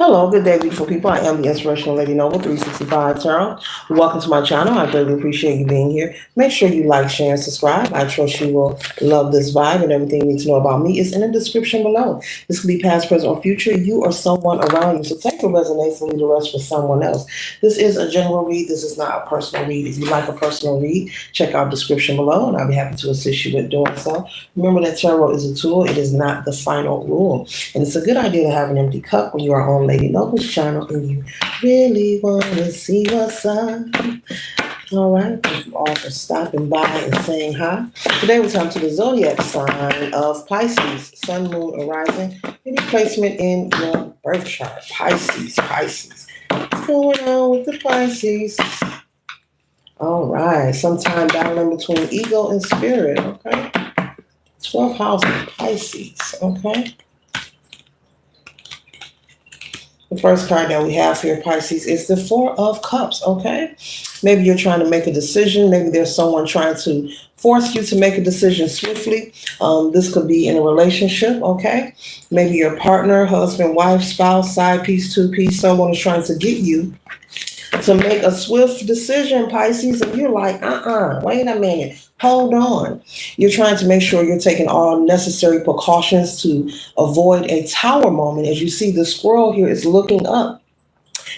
Hello, good day, beautiful people. I am the Inspirational Lady Noble 365 Tarot. Welcome to my channel. I greatly appreciate you being here. Make sure you like, share, and subscribe. I trust you will love this vibe, and everything you need to know about me is in the description below. This could be past, present, or future. You or someone around you. So take what resonates and leave the rest for someone else. This is a general read. This is not a personal read. If you like a personal read, check out the description below, and I'll be happy to assist you with doing so. Remember that tarot is a tool. It is not the final rule. And it's a good idea to have an empty cup when you are on Lady Noble's channel and you really want to see what's up. All right, thank you all for stopping by and saying hi. Today we're talking to the zodiac sign of Pisces, Sun, Moon, or Rising. Any placement in your birth chart. Pisces. What's going on with the Pisces? All right, sometime battling between ego and spirit, okay? 12th house of Pisces, okay? The first card that we have here, Pisces, is the Four of Cups, okay? Maybe you're trying to make a decision. Maybe there's someone trying to force you to make a decision swiftly. This could be in a relationship, okay? Maybe your partner, husband, wife, spouse, side piece, two piece, someone is trying to get you to make a swift decision, Pisces, and you're like, wait a minute, hold on. You're trying to make sure you're taking all necessary precautions to avoid a tower moment. As you see, the squirrel here is looking up.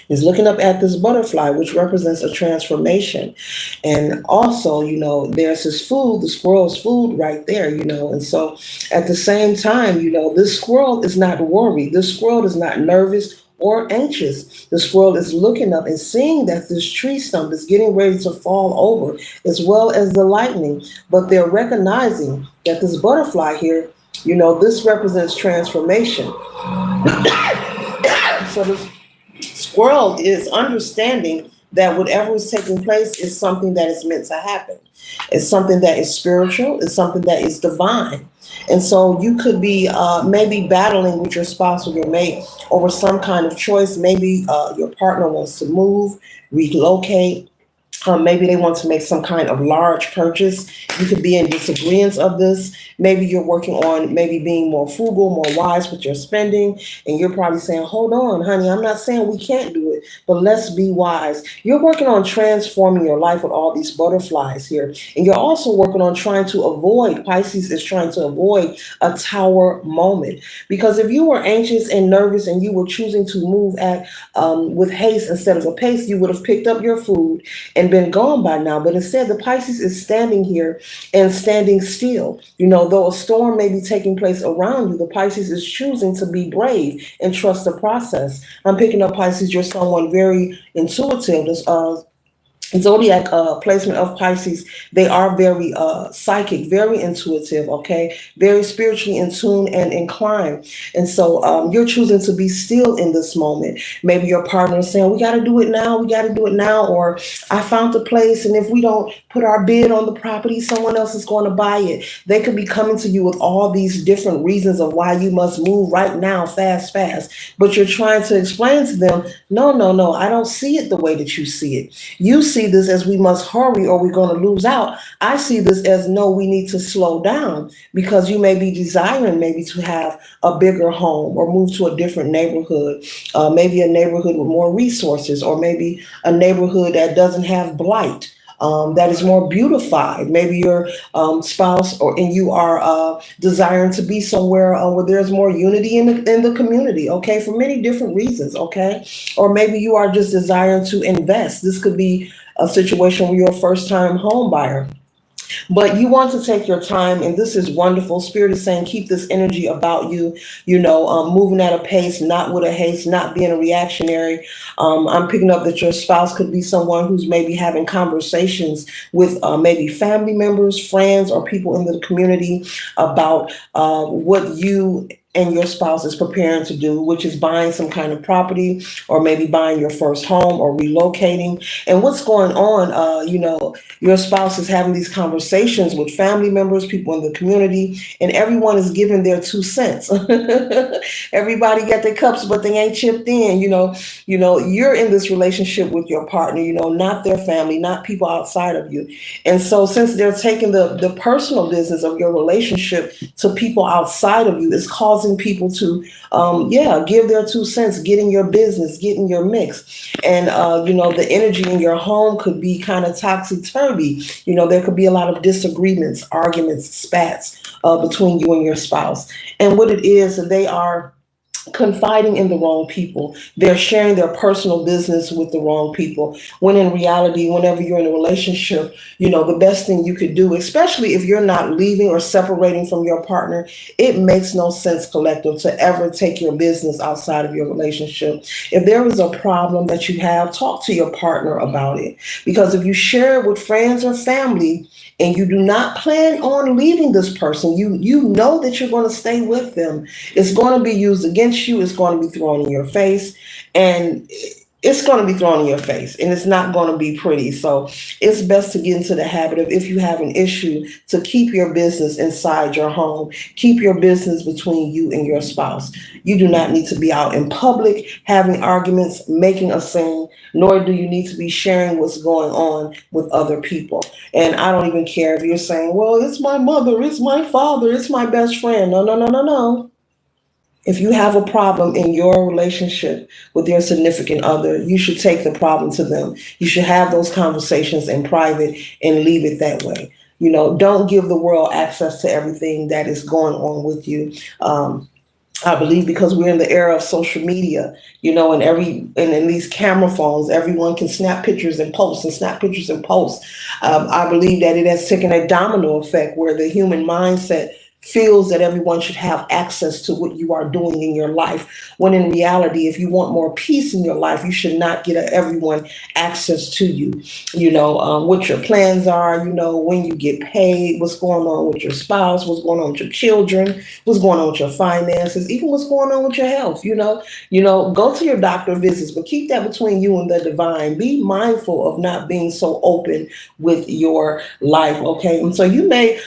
He's looking up at this butterfly, which represents a transformation. And also, there's his food, the squirrel's food right there, And so at the same time, this squirrel is not worried. This squirrel is not nervous or anxious. The squirrel is looking up and seeing that this tree stump is getting ready to fall over, as well as the lightning. But they're recognizing that this butterfly here, this represents transformation. So this squirrel is understanding that whatever is taking place is something that is meant to happen. It's something that is spiritual. It's something that is divine. And so you could be maybe battling with your spouse or your mate over some kind of choice. Maybe your partner wants to move, relocate. Maybe they want to make some kind of large purchase. You could be in disagreement of this. Maybe you're working on maybe being more frugal, more wise with your spending. And you're probably saying, hold on, honey, I'm not saying we can't do it, but let's be wise. You're working on transforming your life with all these butterflies here. And you're also working on trying to avoid, Pisces is trying to avoid a tower moment. Because if you were anxious and nervous and you were choosing to move at with haste instead of a pace, you would have picked up your food and been gone by now. But instead, the Pisces is standing here and standing still. Though a storm may be taking place around you, the Pisces is choosing to be brave and trust the process. I'm picking up, Pisces, you're someone very intuitive. This zodiac placement of Pisces, they are very psychic, very intuitive, okay, very spiritually in tune and inclined. And so you're choosing to be still in this moment. Maybe your partner is saying, we got to do it now, or I found the place, and if we don't put our bid on the property, someone else is going to buy it. They could be coming to you with all these different reasons of why you must move right now, fast, but you're trying to explain to them, no, I don't see it the way that you see it. You see this as we must hurry or we're going to lose out. I see this as no, we need to slow down, because you may be desiring maybe to have a bigger home or move to a different neighborhood, maybe a neighborhood with more resources, or maybe a neighborhood that doesn't have blight. That is more beautified. Maybe your spouse and you are desiring to be somewhere where there's more unity in the community, okay, for many different reasons, okay? Or maybe you are just desiring to invest. This could be a situation where you're a first-time home buyer. But you want to take your time, and this is wonderful. Spirit is saying, keep this energy about you, moving at a pace, not with a haste, not being a reactionary. I'm picking up that your spouse could be someone who's maybe having conversations with maybe family members, friends, or people in the community about what you and your spouse is preparing to do, which is buying some kind of property, or maybe buying your first home, or relocating. And what's going on, your spouse is having these conversations with family members, people in the community, and everyone is giving their 2 cents. Everybody got their cups, but they ain't chipped in. You're in this relationship with your partner, not their family, not people outside of you. And so since they're taking the personal business of your relationship to people outside of you, it's causing causing people to, give their 2 cents, get in your business, get in your mix. And, the energy in your home could be kind of topsy-turvy. There could be a lot of disagreements, arguments, spats between you and your spouse. And what it is, they are confiding in the wrong people. They're sharing their personal business with the wrong people. When in reality, whenever you're in a relationship, the best thing you could do, especially if you're not leaving or separating from your partner, it makes no sense, collective, to ever take your business outside of your relationship. If there is a problem that you have, talk to your partner about it. Because if you share it with friends or family, and you do not plan on leaving this person, you know that you're going to stay with them, it's going to be used against you, it's going to be thrown in your face, and it's going to be thrown in your face, and it's not going to be pretty. So it's best to get into the habit of, if you have an issue, to keep your business inside your home. Keep your business between you and your spouse. You do not need to be out in public having arguments, making a scene, nor do you need to be sharing what's going on with other people. And I don't even care if you're saying, well, it's my mother, it's my father, it's my best friend. No, no, no, no, no. If you have a problem in your relationship with your significant other, you should take the problem to them. You should have those conversations in private and leave it that way. Don't give the world access to everything that is going on with you. I believe because we're in the era of social media, and in these camera phones, everyone can snap pictures and post and snap pictures and post. I believe that it has taken a domino effect where the human mindset feels that everyone should have access to what you are doing in your life. When in reality, if you want more peace in your life, you should not get everyone access to you. What your plans are, when you get paid, what's going on with your spouse, what's going on with your children, what's going on with your finances, even what's going on with your health. Go to your doctor visits, but keep that between you and the divine. Be mindful of not being so open with your life. Okay. And so you may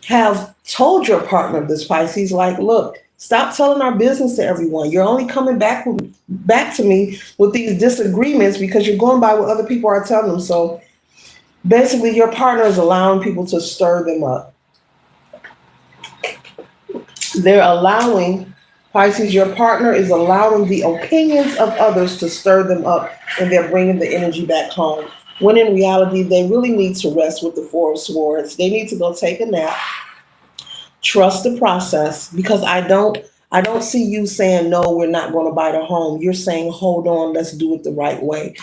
have told your partner, this Pisces, like, look, stop telling our business to everyone. You're only coming back to me with these disagreements because you're going by what other people are telling them. So basically, your partner is allowing people to stir them up. They're allowing, Pisces, your partner is allowing the opinions of others to stir them up, and they're bringing the energy back home. When in reality, they really need to rest with the Four of Swords. They need to go take a nap. Trust the process, because I don't see you saying, no, we're not going to buy the home. You're saying, hold on, let's do it the right way.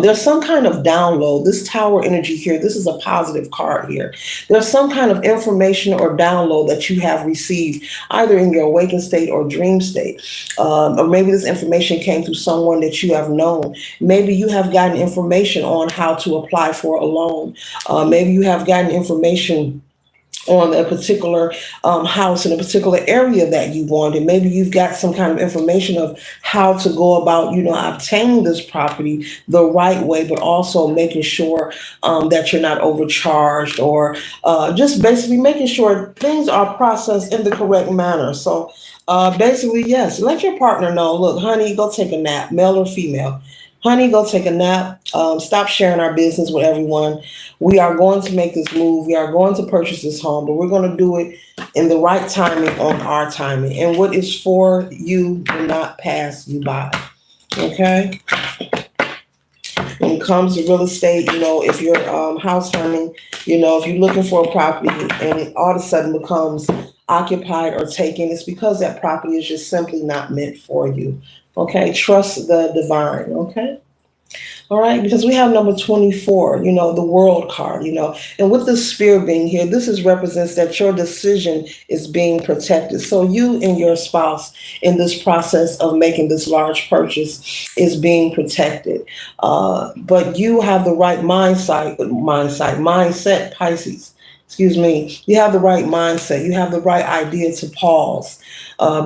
There's some kind of download. This Tower energy here, this is a positive card here. There's some kind of information or download that you have received, either in your awakened state or dream state. Or maybe this information came through someone that you have known. Maybe you have gotten information on how to apply for a loan. Maybe you have gotten information on a particular house in a particular area that you want. And maybe you've got some kind of information of how to go about, obtaining this property the right way, but also making sure that you're not overcharged, or just basically making sure things are processed in the correct manner. So basically, yes, let your partner know, look, honey, go take a nap, male or female. Honey, go take a nap. Stop sharing our business with everyone. We are going to make this move. We are going to purchase this home, but we're going to do it in the right timing, on our timing. And what is for you will not pass you by. Okay? When it comes to real estate, if you're house hunting, if you're looking for a property and it all of a sudden becomes occupied or taken, it's because that property is just simply not meant for you. Okay, trust the divine. Okay. All right, because we have number 24, the world card, and with the spirit being here, represents that your decision is being protected. So you and your spouse in this process of making this large purchase is being protected. But you have the right mindset, Pisces. Excuse me. You have the right mindset. You have the right idea to pause.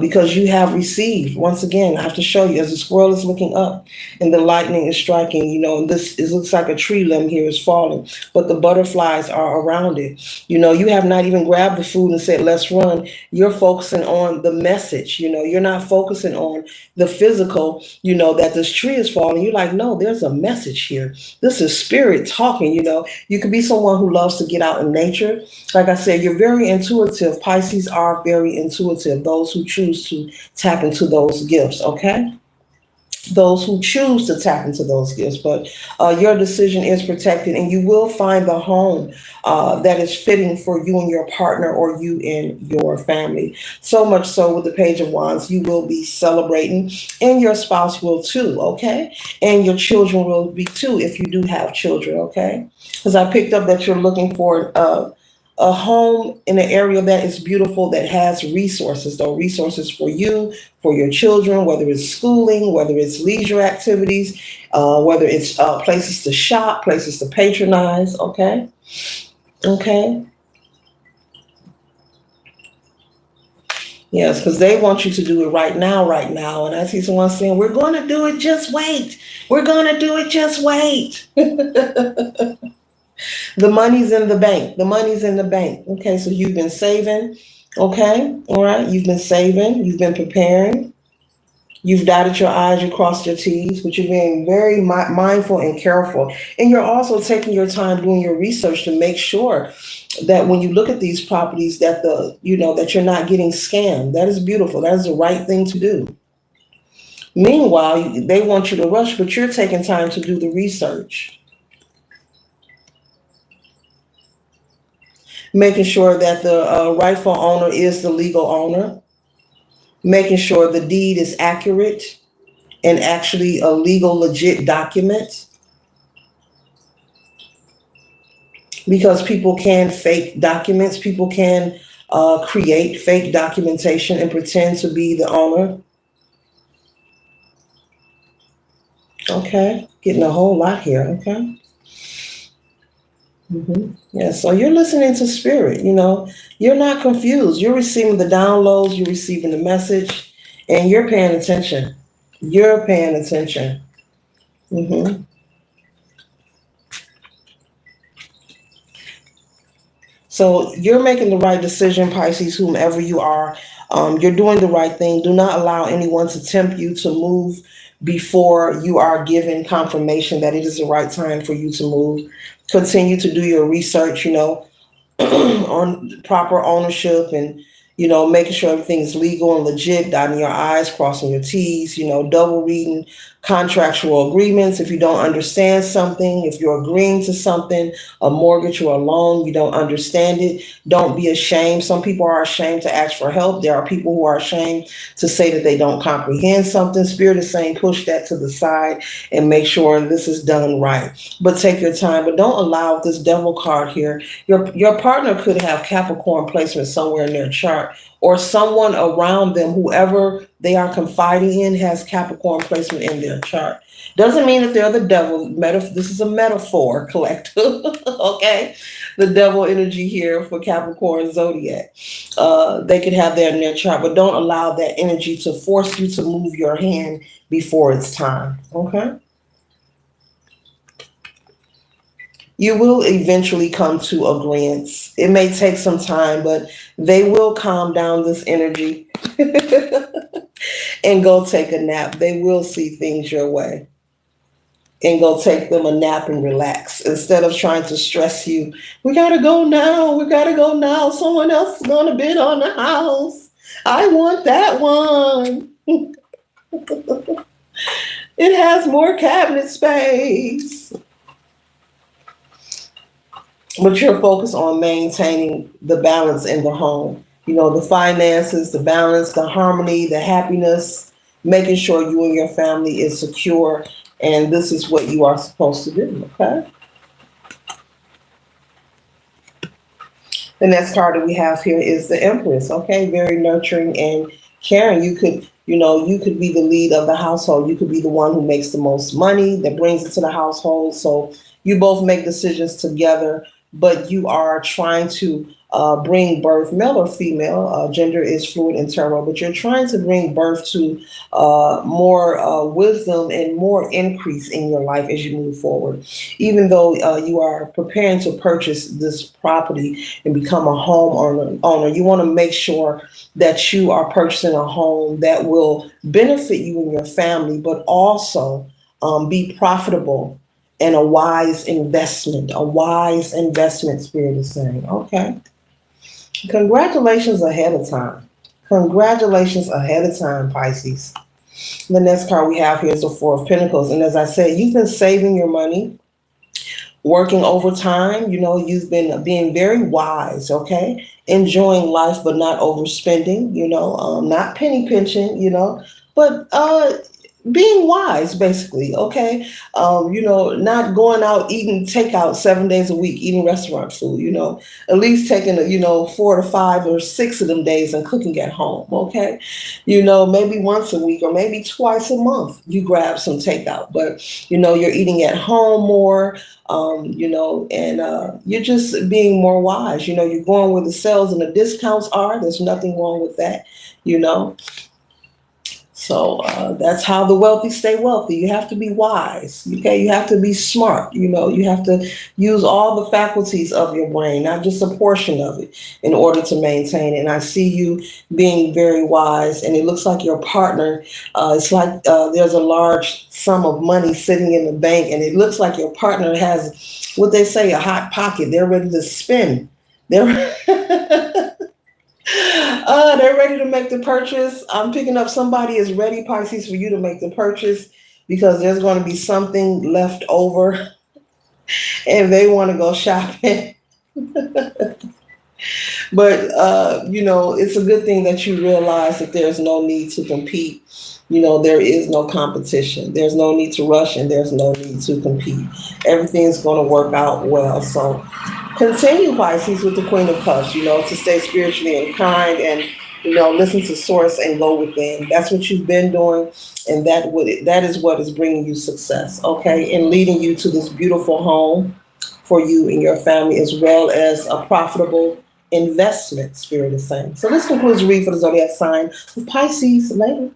Because you have received, once again, I have to show you, as the squirrel is looking up and the lightning is striking, and it looks like a tree limb here is falling, but the butterflies are around it. You have not even grabbed the food and said, let's run. You're focusing on the message. You're not focusing on the physical, that this tree is falling. You're like, no, there's a message here. This is spirit talking. You could be someone who loves to get out in nature. Like I said, you're very intuitive. Pisces are very intuitive, those who choose to tap into those gifts, okay? Those who choose to tap into those gifts. But your decision is protected, and you will find the home that is fitting for you and your partner, or you and your family. So much so with the Page of Wands, you will be celebrating, and your spouse will too, okay? And your children will be too, if you do have children, okay? Because I picked up that you're looking for a home in an area that is beautiful, that has resources, though resources for you, for your children, whether it's schooling, whether it's leisure activities, whether it's places to shop, places to patronize. Okay, okay, yes, because they want you to do it right now, right now. And I see someone saying, "We're going to do it. Just wait. We're going to do it. Just wait." The money's in the bank. The money's in the bank. Okay, so you've been saving. Okay, all right. You've been saving. You've been preparing. You've dotted your I's, you crossed your T's, but you're being very mindful and careful. And you're also taking your time doing your research to make sure that when you look at these properties, that that you're not getting scammed. That is beautiful. That is the right thing to do. Meanwhile, they want you to rush, but you're taking time to do the research, making sure that the rightful owner is the legal owner, making sure the deed is accurate and actually a legal, legit document, because people can fake documents. People can create fake documentation and pretend to be the owner. Okay, getting a whole lot here. Okay. Yeah, so you're listening to spirit. You're not confused. You're receiving the downloads, you're receiving the message, and you're paying attention. You're paying attention. hmm So you're making the right decision, Pisces, whomever you are. You're doing the right thing. Do not allow anyone to tempt you to move before you are given confirmation that it is the right time for you to move. Continue to do your research, on proper ownership, and making sure everything is legal and legit, dotting your I's, crossing your T's, double reading contractual agreements. If you don't understand something, if you're agreeing to something, a mortgage or a loan, you don't understand it, don't be ashamed. Some people are ashamed to ask for help. There are people who are ashamed to say that they don't comprehend something. Spirit is saying push that to the side and make sure this is done right. But take your time, but don't allow this devil card here. Your partner could have Capricorn placement somewhere in their chart, or someone around them, whoever they are confiding in, has Capricorn placement in their chart. Doesn't mean that they're the devil. This is a metaphor, collective. Okay, the devil energy here for Capricorn zodiac. They could have that in their chart, but don't allow that energy to force you to move your hand before it's time. Okay. You will eventually come to agreements. It may take some time, but they will calm down this energy and go take a nap. They will see things your way and go take them a nap and relax instead of trying to stress you. We got to go now. We got to go now. Someone else is going to bid on the house. I want that one. It has more cabinet space. But you're focused on maintaining the balance in the home. The finances, the balance, the harmony, the happiness, making sure you and your family is secure. And this is what you are supposed to do, okay? The next card that we have here is the Empress, okay? Very nurturing and caring. You could be the lead of the household. You could be the one who makes the most money, that brings it to the household. So you both make decisions together, but you are trying to bring birth, male or female, gender is fluid in tarot, but you're trying to bring birth to more wisdom and more increase in your life as you move forward. Even though you are preparing to purchase this property and become a owner, you want to make sure that you are purchasing a home that will benefit you and your family, but also be profitable and a wise investment. A wise investment, Spirit is saying. Okay. Congratulations ahead of time. Congratulations ahead of time, Pisces. The next card we have here is the Four of Pentacles. And as I said, you've been saving your money, working overtime. You've been being very wise, okay? Enjoying life, but not overspending, not penny pinching, but being wise, basically, okay? Not going out eating takeout 7 days a week, eating restaurant food, at least taking, 4 to 5 or 6 of them days and cooking at home, okay? Maybe once a week or maybe twice a month you grab some takeout, but, you're eating at home more, and you're just being more wise. You're going where the sales and the discounts are. There's nothing wrong with that, So that's how the wealthy stay wealthy. You have to be wise, okay? You have to be smart, You have to use all the faculties of your brain, not just a portion of it, in order to maintain it. And I see you being very wise, and it looks like your partner, it's like there's a large sum of money sitting in the bank, and it looks like your partner has, what they say, a hot pocket. They're ready to spend. They're they're ready to make the purchase. I'm picking up somebody is ready, Pisces, for you to make the purchase because there's going to be something left over and they want to go shopping. But, it's a good thing that you realize that there's no need to compete. There is no competition. There's no need to rush and there's no need to compete. Everything's going to work out well. So continue, Pisces, with the Queen of Cups, to stay spiritually and kind and, listen to source and go within. That's what you've been doing. And that is what is bringing you success, okay? And leading you to this beautiful home for you and your family, as well as a profitable investment, Spirit is saying. So this concludes the read for the zodiac sign of Pisces. Later.